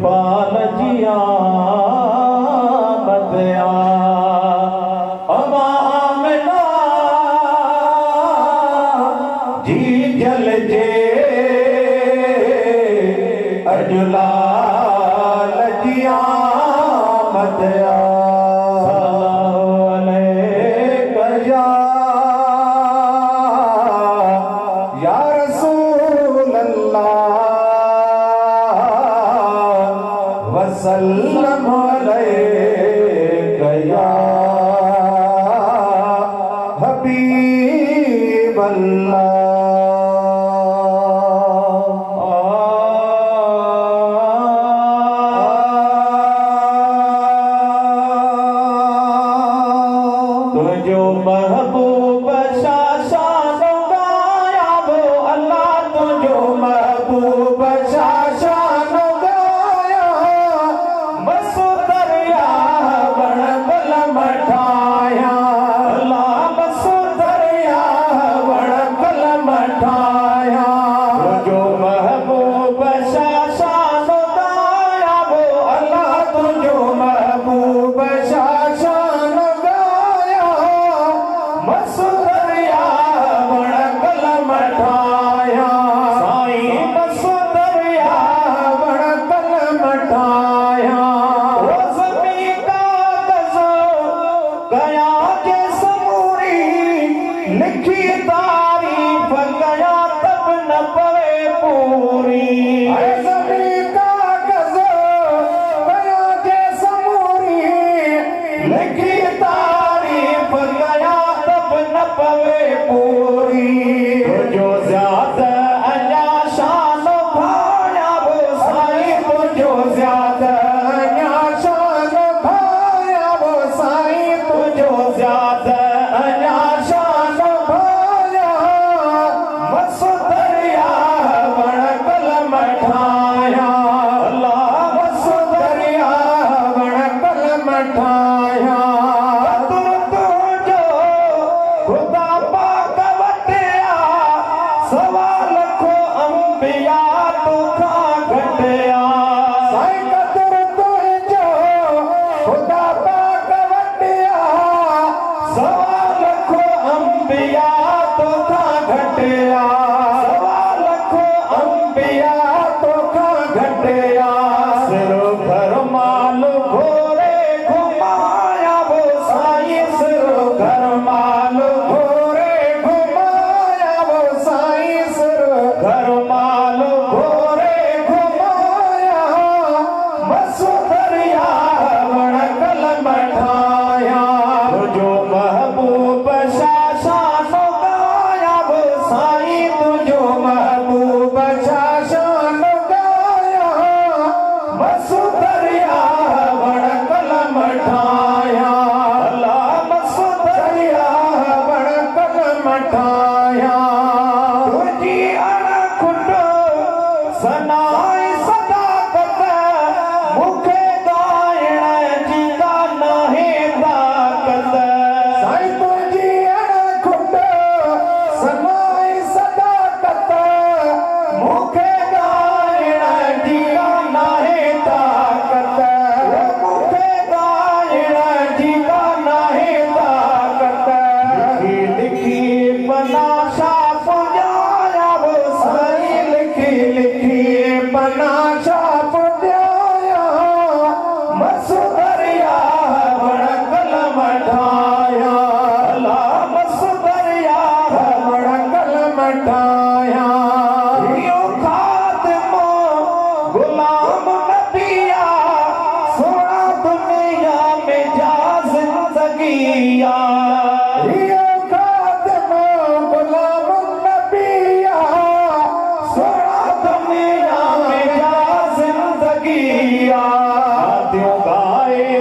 पाल जिया बदया अमामना जी जल जे अजलाल जिया बदया या रसूल अल्लाह वसल्लम अलैका या हबीब अल्लाह। तुझो महबूब शाशानो गाया वो अल्लाह तुझो महबूब शाशानो गाया मसू दरिया बण बल मठाया अल्लाह मसू दरिया बण बल मठाया तुझो महबूब शाशानो गाया वो अल्लाह तुझो महबूब शाशानो गाया मसू दरिया बण बल मठाया साईं मसू दरिया बण बल मठाया ओ ज़मीं काग़ज़ कया के समूरी लिखी तारीफ़ कया तब न पवे पूरी ऐ ज़मीं काग़ज़ कया के समूरी लिखी तारीफ़ कया तब न पवे पूरी तुझो ज़्यादा अञा शान भाया वो साईं तुझो ज़्यादा अञा शान भाया वो साईं तुझो ज़्यादा अञा शान भाया मसू दरिया बण बल मठाया अल्लाह मसू दरिया बण बल मठाया तुझो खुदा पाक वटिया सवा लखो अंबिया तोखां घटिया साईं कदर तुझो खुदा पाक वटिया सवा लखो अंबिया तोखां घटिया सवा लखो अंबिया तोखां घटिया सिरो घर माल घोरे घुमाया वो साईं सिरो घर माल घोरे घुमाया वो साईं सिरो घर माल घोरे घुमाया मसू दरिया बण बल मठाया तुझो महबूब शाशानो गाया वो साईं तुझो महबूब शाशानो गाया मसू दरिया बण बल मठाया अल्लाह मसू दरिया बण बल मठाया तुझी अणखुट सनाई सदाकत मूंखे ॻाइण जी का नाहे ताक़त साईं तुझी अणखुट सनाई सदाकत मूंखे ॻाइण जी का नाहे ताक़त मूंखे ॻाइण जी का नाहे ताक़त लिखी लिखी बना छाप ॾियाया वो साईं लिखी लिखी बना छाप ॾियाया मसू दरिया बण बल मठाया अल्लाह मसू दरिया बण बल मठाया इहो ख़ातिमो गुलाम नबिया सोना दुनिया में जा ज़िंदगिया इहो ख़ातिमो गुलाम नबिया सोना दुनिया में जा ज़िंदगिया त्यों गाए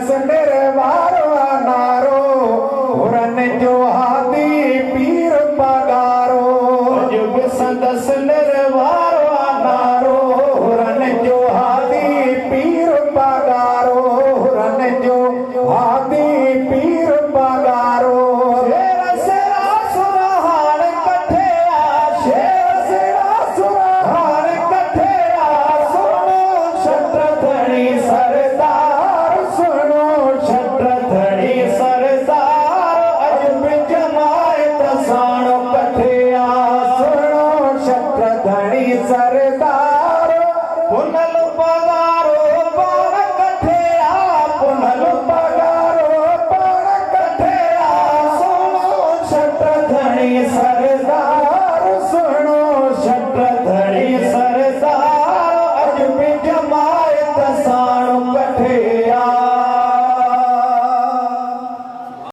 Sunday